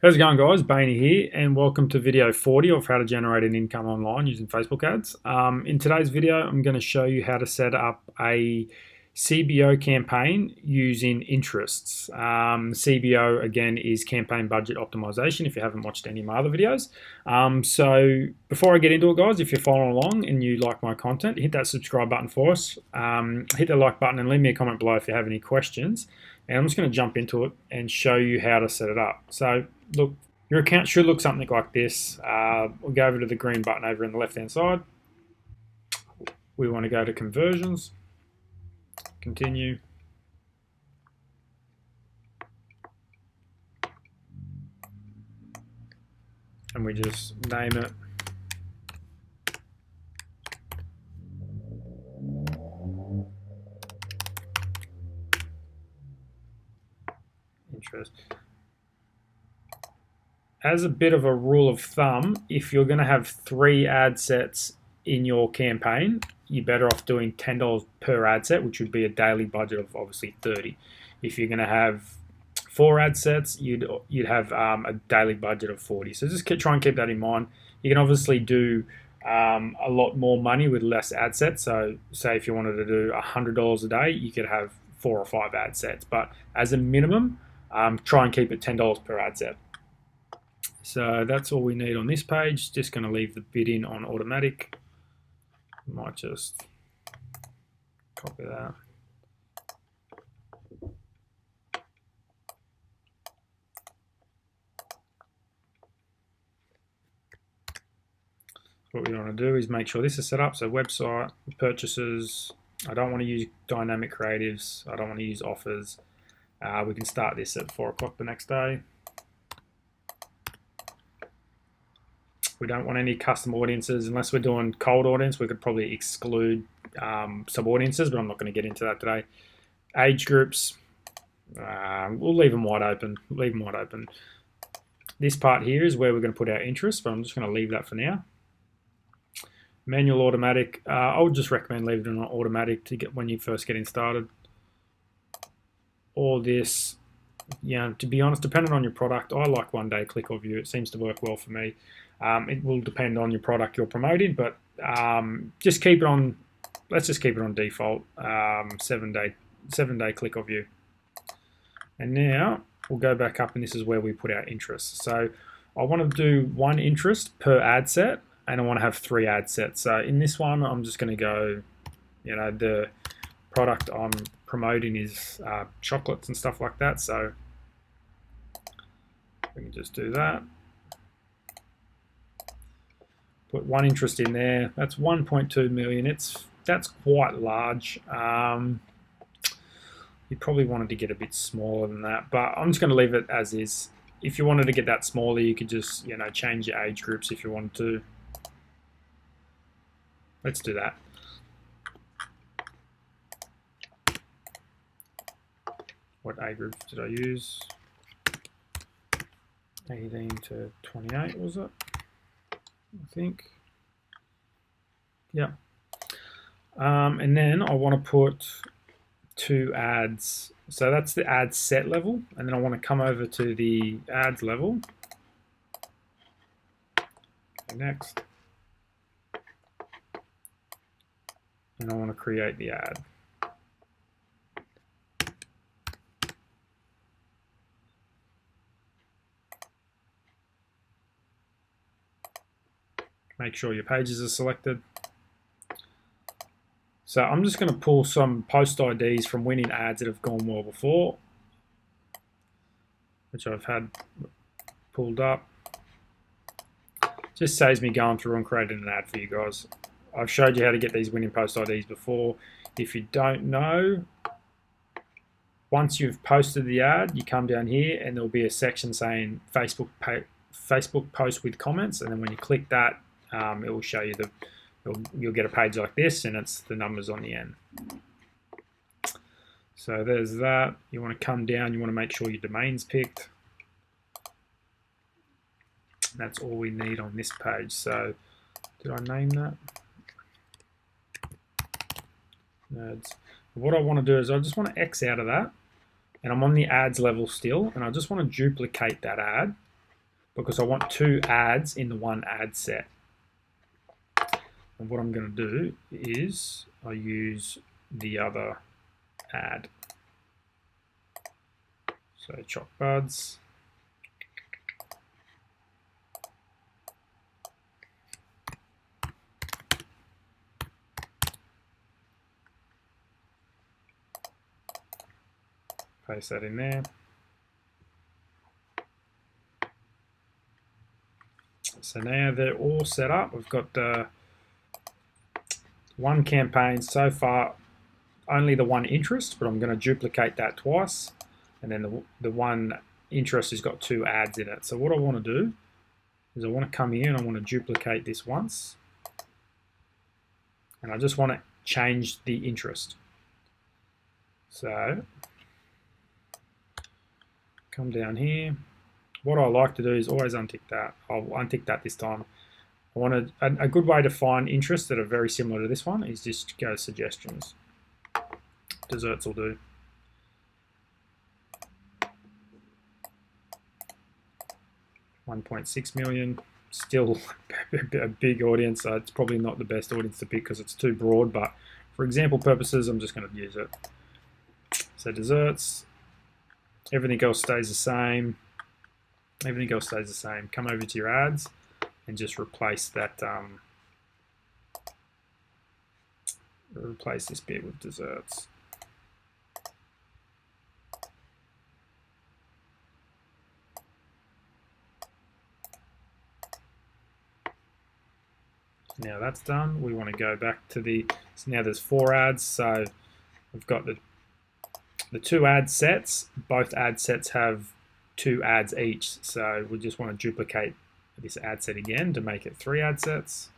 How's it going, guys? Bainey here, and welcome to video 40 of how to generate an income online using Facebook ads. In today's video, I'm going to show you how to set up a CBO campaign using interests. CBO, again, is campaign budget optimization if you haven't watched any of my other videos. So before I get into it, guys, if you're following along and you like my content, hit that subscribe button for us. Hit the like button and leave me a comment below if you have any questions. And I'm just going to jump into it and show you how to set it up. So look, your account should look something like this. We'll go over to the green button over on the left hand side. We want to go to conversions, continue. And we just name it interest. As a bit of a rule of thumb, if you're going to have 3 ad sets in your campaign, you're better off doing $10 per ad set, which would be a daily budget of obviously 30. If you're going to have 4 ad sets, you'd have a daily budget of 40. So just try and keep that in mind. You can obviously do a lot more money with less ad sets. So say if you wanted to do $100 a day, you could have 4 or 5 ad sets. But as a minimum, try and keep it $10 per ad set. So that's all we need on this page. Just going to leave the bid in on automatic. Might just copy that. What we want to do is make sure this is set up. So website, purchases. I don't want to use dynamic creatives. I don't want to use offers. We can start this at 4 o'clock the next day. We don't want any custom audiences unless we're doing cold audience. We could probably exclude sub audiences, but I'm not going to get into that today. Age groups, we'll leave them wide open. Leave them wide open. This part here is where we're going to put our interest, but I'm just going to leave that for now. Manual automatic. I would just recommend leaving it on automatic to get when you're first getting started. All this, to be honest, depending on your product, I like one-day click or view. It seems to work well for me. It will depend on your product you're promoting, but just keep it on. Let's just keep it on default. 7-day click or view. And now we'll go back up, and this is where we put our interest. So I want to do 1 interest per ad set, and I want to have 3 ad sets. So in this one, I'm just going to go. The product I'm promoting is chocolates and stuff like that. So we can just do that. Put 1 interest in there. That's 1.2 million. That's quite large. You probably wanted to get a bit smaller than that, but I'm just going to leave it as is. If you wanted to get that smaller, you could just change your age groups if you wanted to. Let's do that. What age groups did I use? 18 to 28 was it? I think. Yeah. And then I want to put 2 ads. So that's the ad set level. And then I want to come over to the ads level. Next. And I want to create the ad. Make sure your pages are selected. So I'm just going to pull some post IDs from winning ads that have gone well before, which I've had pulled up. Just saves me going through and creating an ad for you guys. I've showed you how to get these winning post IDs before. If you don't know, once you've posted the ad, you come down here and there'll be a section saying Facebook post with comments, and then when you click that, it will show you you'll get a page like this, and it's the numbers on the end. So there's that. You want to come down, you want to make sure your domain's picked. That's all we need on this page. So did I name that? Ads. What I want to do is I just want to X out of that, and I'm on the ads level still, and I just want to duplicate that ad because I want 2 ads in the one ad set. And what I'm going to do is I use the other ad. So chop buds. Paste that in there. So now they're all set up. We've got one campaign so far, only the one interest, but I'm going to duplicate that twice. And then the one interest has got 2 ads in it. So what I want to do is I want to come here and I want to duplicate this once. And I just want to change the interest. So come down here. What I like to do is always untick that. I'll untick that this time. I want a good way to find interests that are very similar to this one is just go to suggestions. Desserts will do. $1.6 million. Still a big audience, so it's probably not the best audience to pick because it's too broad, but for example purposes, I'm just going to use it. So desserts, everything else stays the same. Everything else stays the same. Come over to your ads and just replace that. Replace this bit with desserts. Now that's done. We want to go back to so now there's 4 ads. So we've got the 2 ad sets. Both ad sets have 2 ads each. So we just want to duplicate this ad set again to make it 3 ad sets.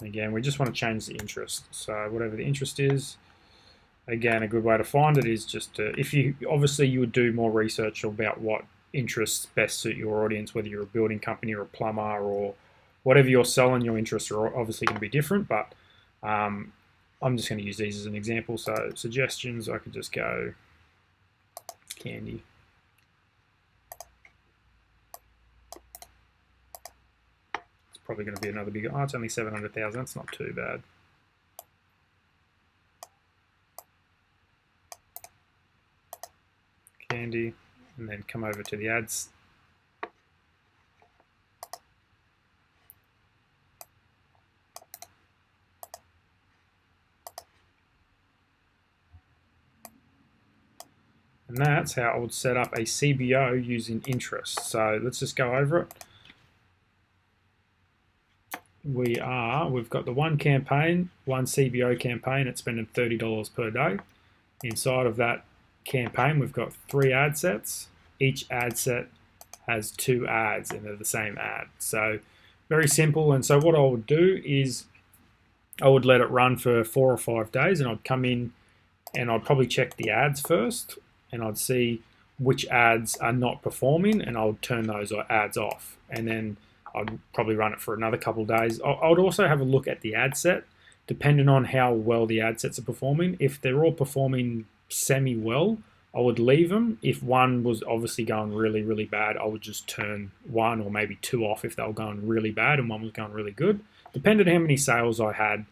Again, we just want to change the interest. So whatever the interest is, again, a good way to find it is just to, obviously you would do more research about what interests best suit your audience, whether you're a building company or a plumber or whatever you're selling, your interests are obviously going to be different, but I'm just going to use these as an example. So suggestions, I could just go candy. It's probably going to be another bigger, it's only 700,000, that's not too bad. Candy. And then come over to the ads. And that's how I would set up a CBO using interest. So let's just go over it. We've got the one campaign, one CBO campaign at spending $30 per day. Inside of that campaign, we've got 3 ad sets. Each ad set has 2 ads and they're the same ad. So very simple. And so what I would do is I would let it run for 4 or 5 days and I'd come in and I'd probably check the ads first and I'd see which ads are not performing and I would turn those ads off. And then I'd probably run it for another couple of days. I would also have a look at the ad set depending on how well the ad sets are performing. If they're all performing semi-well, I would leave them. If one was obviously going really, really bad, I would just turn 1 or maybe 2 off if they were going really bad and one was going really good. Depending on how many sales I had.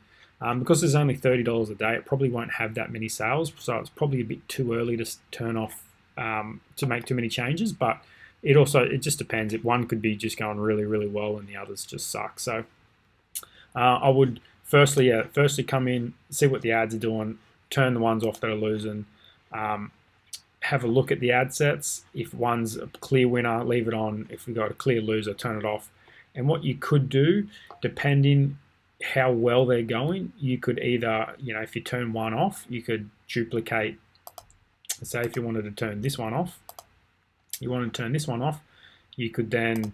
Because there's only $30 a day, it probably won't have that many sales, so it's probably a bit too early to turn off to make too many changes, but it just depends. If one could be just going really, really well and the others just suck. So I would firstly come in, see what the ads are doing, turn the ones off that are losing, have a look at the ad sets. If one's a clear winner, leave it on. If we've got a clear loser, turn it off. And what you could do, depending how well they're going, you could either, if you turn one off, you could duplicate. Say if you wanted to turn this one off, you could then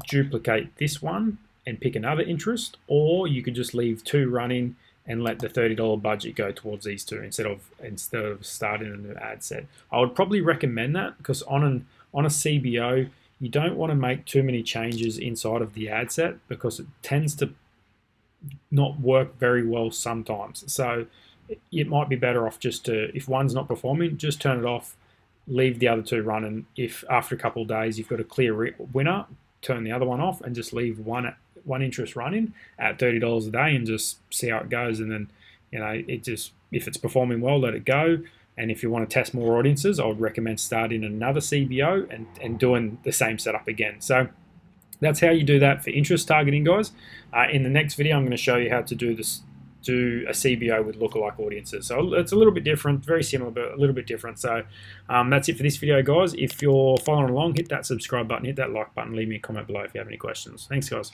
duplicate this one and pick another interest, or you could just leave 2 running and let the $30 budget go towards these 2 instead of starting a new ad set. I would probably recommend that because on a CBO, you don't want to make too many changes inside of the ad set because it tends to not work very well sometimes. So it might be better off just to, if one's not performing, just turn it off, leave the other two running. If after a couple of days you've got a clear winner, turn the other one off and just leave one interest running at $30 a day and just see how it goes. And then, if it's performing well, let it go. And if you want to test more audiences, I would recommend starting another CBO and doing the same setup again. So that's how you do that for interest targeting, guys. In the next video, I'm going to show you how to do a CBO with lookalike audiences. So it's a little bit different, very similar, but a little bit different. So that's it for this video, guys. If you're following along, hit that subscribe button, hit that like button, leave me a comment below if you have any questions. Thanks, guys.